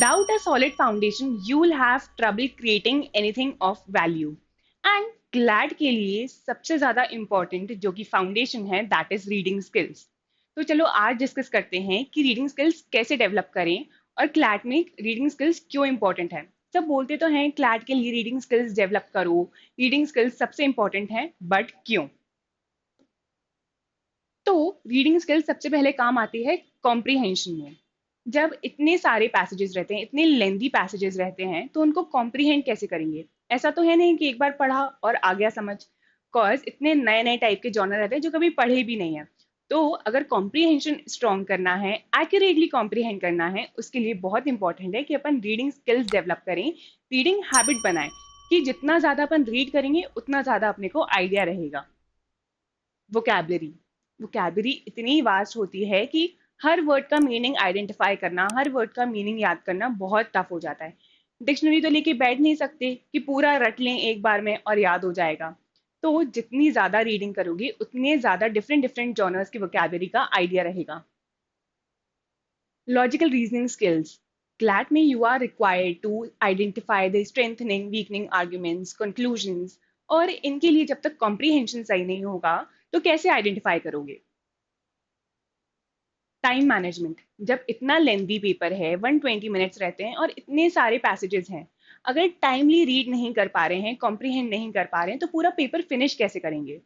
Without a solid foundation, you will have trouble creating anything of value. And glad के लिए सबसे ज्यादा important जो कि फाउंडेशन है दैट इज रीडिंग स्किल्स. तो चलो आज डिस्कस करते हैं कि रीडिंग स्किल्स कैसे डेवलप करें और क्लैट में रीडिंग स्किल्स क्यों इंपॉर्टेंट है. सब बोलते तो हैं क्लैट के लिए रीडिंग स्किल्स डेवलप करो, रीडिंग स्किल्स सबसे इंपॉर्टेंट है, बट क्यों? तो रीडिंग स्किल्स सबसे पहले काम आती है कॉम्प्रीहेंशन में. जब इतने सारे पैसेजेस रहते हैं, इतने लेंदी पैसेजेस रहते हैं, तो उनको कॉम्प्रीहेंड कैसे करेंगे? ऐसा तो है नहीं कि एक बार पढ़ा और आ गया समझ. कॉज इतने नए नए टाइप के जॉनर रहते हैं जो कभी पढ़े भी नहीं है. तो अगर कॉम्प्रीहेंशन स्ट्रॉन्ग करना है, एक्यूरेटली कॉम्प्रीहेंड करना है, उसके लिए बहुत इंपॉर्टेंट है कि अपन रीडिंग स्किल्स डेवलप करें, रीडिंग हैबिट बनाएं, कि जितना ज्यादा अपन रीड करेंगे उतना ज्यादा अपने को आइडिया रहेगा. वोकैबलरी. वोकैबलरी इतनी वास्ट होती है कि हर वर्ड का मीनिंग आइडेंटिफाई करना, हर वर्ड का मीनिंग याद करना बहुत टफ हो जाता है. डिक्शनरी तो लेके बैठ नहीं सकते कि पूरा रट लें एक बार में और याद हो जाएगा. तो जितनी ज्यादा रीडिंग करोगे उतने ज्यादा डिफरेंट डिफरेंट जॉनर्स की वोकैबलरी का आइडिया रहेगा. Logical reasoning skills. क्लैट में you are required to identify the strengthening weakening arguments conclusions. और इनके लिए जब तक कॉम्प्रीहेंशन सही नहीं होगा तो कैसे आइडेंटिफाई करोगे? Time management. जब इतना लेंदी पेपर है, 120 मिनट्स रहते हैं और इतने सारे पैसेजेस हैं, अगर टाइमली रीड नहीं कर पा रहे हैं, कॉम्प्रीहेंड नहीं कर पा रहे हैं, तो पूरा पेपर फिनिश कैसे करेंगे?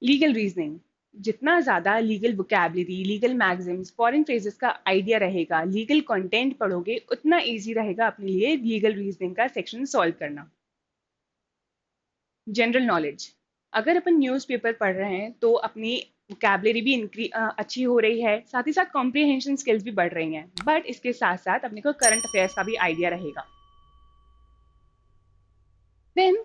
Legal reasoning. जितना ज्यादा legal vocabulary, legal maxims, foreign phrases का आइडिया रहेगा, लीगल कंटेंट पढ़ोगे, उतना इजी रहेगा अपने लिए लीगल रीजनिंग का सेक्शन सॉल्व करना. General knowledge. अगर अपन न्यूज़पेपर पढ़ रहे हैं तो अपनी वोकैबलरी भी अच्छी हो रही है, साथ ही साथ कॉम्प्रिहेंशन स्किल्स भी बढ़ रही हैं, बट इसके साथ साथ अपने को करंट अफेयर्स का भी आइडिया रहेगा. देन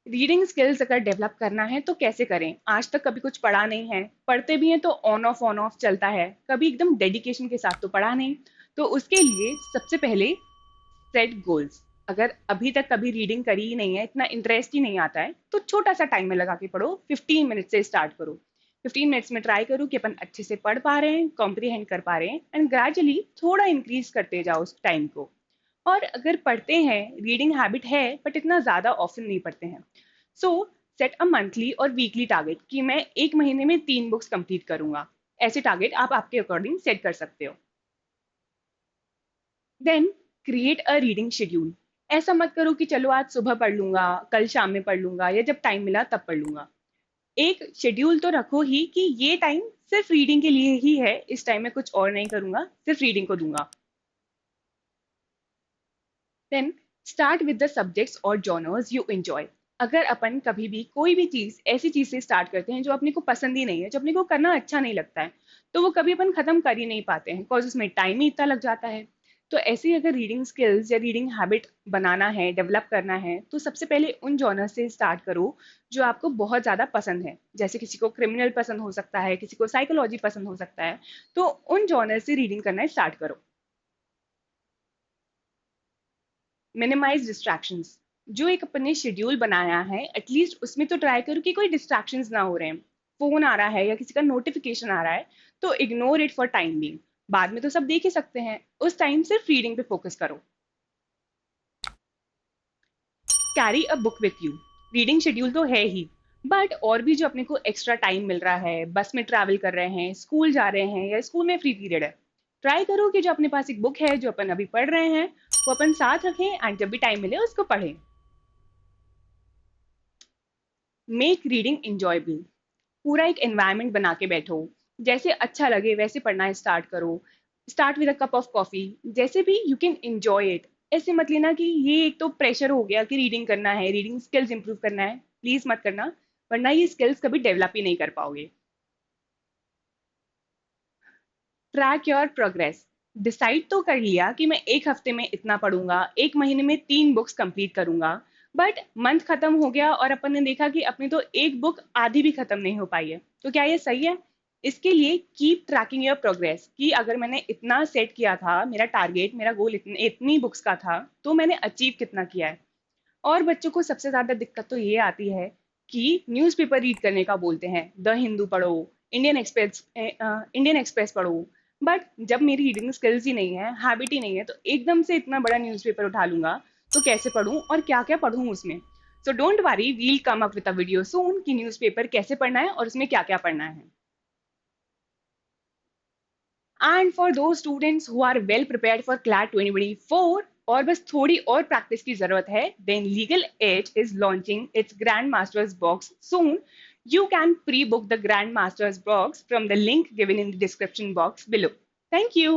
रीडिंग स्किल्स अगर डेवलप करना है तो कैसे करें? आज तक कभी कुछ पढ़ा नहीं है, पढ़ते भी हैं तो ऑन ऑफ चलता है, कभी एकदम डेडिकेशन के साथ तो पढ़ा नहीं. तो उसके लिए सबसे पहले सेट गोल्स. अगर अभी तक कभी रीडिंग करी ही नहीं है, इतना इंटरेस्ट ही नहीं आता है, तो छोटा सा टाइमर लगा के पढ़ो, 15 मिनट से स्टार्ट करो. 15 मिनट्स में ट्राई करो कि अपन अच्छे से पढ़ पा रहे हैं, कॉम्प्रीहेंड कर पा रहे हैं, एंड ग्रेजुअली थोड़ा इंक्रीज करते जाओ उस टाइम को. और अगर पढ़ते हैं, रीडिंग हैबिट है, बट इतना ज़्यादा ऑफन नहीं पढ़ते हैं, सो सेट अ मंथली और वीकली टारगेट कि मैं एक महीने में 3 बुक्स कंप्लीट करूंगा. ऐसे टारगेट आप आपके अकॉर्डिंग सेट कर सकते हो. Then create a reading schedule. ऐसा मत करो कि चलो आज सुबह पढ़ लूंगा, कल शाम में पढ़ लूंगा, या जब टाइम मिला तब पढ़ लूंगा. एक शेड्यूल तो रखो ही कि ये टाइम सिर्फ रीडिंग के लिए ही है, इस टाइम में कुछ और नहीं करूंगा, सिर्फ रीडिंग को दूंगा. Then start with the subjects और जॉनर्स यू एंजॉय. अगर अपन कभी भी कोई भी चीज ऐसी चीज से स्टार्ट करते हैं जो अपने को पसंद ही नहीं है, जो अपने को करना अच्छा नहीं लगता है, तो वो कभी अपन खत्म कर ही नहीं पाते हैं, बिकॉज उसमें टाइम ही इतना लग जाता है. तो ऐसे ही अगर रीडिंग स्किल्स या रीडिंग हैबिट बनाना है, डेवलप करना है, तो सबसे पहले उन जॉनर से स्टार्ट करो जो आपको बहुत ज़्यादा पसंद है. जैसे किसी को क्रिमिनल पसंद हो सकता है, किसी को साइकोलॉजी पसंद हो सकता है, तो उन जॉनर से रीडिंग करना स्टार्ट करो. Minimize distractions. जो एक अपने शेड्यूल बनाया है, एटलीस्ट उसमें तो ट्राई करो कि कोई डिस्ट्रैक्शंस ना हो रहे हैं. फोन आ रहा है या किसी का नोटिफिकेशन आ रहा है, तो ignore it for time being. बाद में तो सब देख ही सकते हैं, उस टाइम सिर्फ रीडिंग पे फोकस करो. Carry a book with you. Reading schedule तो है ही, बट और भी जो अपने को एक्स्ट्रा टाइम मिल रहा है, बस में ट्रैवल कर रहे हैं, स्कूल जा रहे हैं, या स्कूल में फ्री पीरियड है, ट्राई करो कि जो अपने पास एक बुक है जो अपन अभी पढ़ रहे हैं, वो अपन साथ रखें एंड जब भी टाइम मिले उसको पढ़ें. Make reading enjoyable. पूरा एक एनवायरनमेंट बना के बैठो, जैसे अच्छा लगे वैसे पढ़ना स्टार्ट करो. Start with a cup of coffee, जैसे भी यू कैन एंजॉय इट. ऐसे मत लेना कि ये एक तो प्रेशर हो गया कि रीडिंग करना है, रीडिंग स्किल्स इंप्रूव करना है. प्लीज मत करना, वरना ये स्किल्स कभी डेवलप ही नहीं कर पाओगे. Track your progress. डिसाइड तो कर लिया कि मैं एक हफ्ते में इतना पढ़ूंगा, एक महीने में 3 बुक्स कंप्लीट करूंगा, बट मंथ खत्म हो गया और अपन ने देखा कि अपनी तो एक बुक आधी भी खत्म नहीं हो पाई है, तो क्या ये सही है? इसके लिए कीप ट्रैकिंग योर प्रोग्रेस, कि अगर मैंने इतना सेट किया था, मेरा टारगेट, मेरा गोल इतनी बुक्स का था, तो मैंने अचीव कितना किया है. और बच्चों को सबसे ज्यादा दिक्कत तो ये आती है कि न्यूज़पेपर रीड करने का बोलते हैं, द हिंदू पढ़ो, इंडियन एक्सप्रेस पढ़ो, बट जब मेरी रीडिंग स्किल्स ही नहीं है, हैबिट ही नहीं है, तो एकदम से इतना बड़ा न्यूज़पेपर उठा लूंगा तो कैसे पढूं और क्या क्या पढूं उसमें। So don't worry, we'll come up with a video soon कि न्यूज़पेपर कैसे पढ़ना है और उसमें क्या क्या पढ़ना है। And for those students who are well prepared for CLAT 2024 और बस थोड़ी और प्रैक्टिस की जरूरत है, then legal edge is launching its grand masters box soon. You can pre-book the Grandmaster's box from the link given in the description box below. Thank you.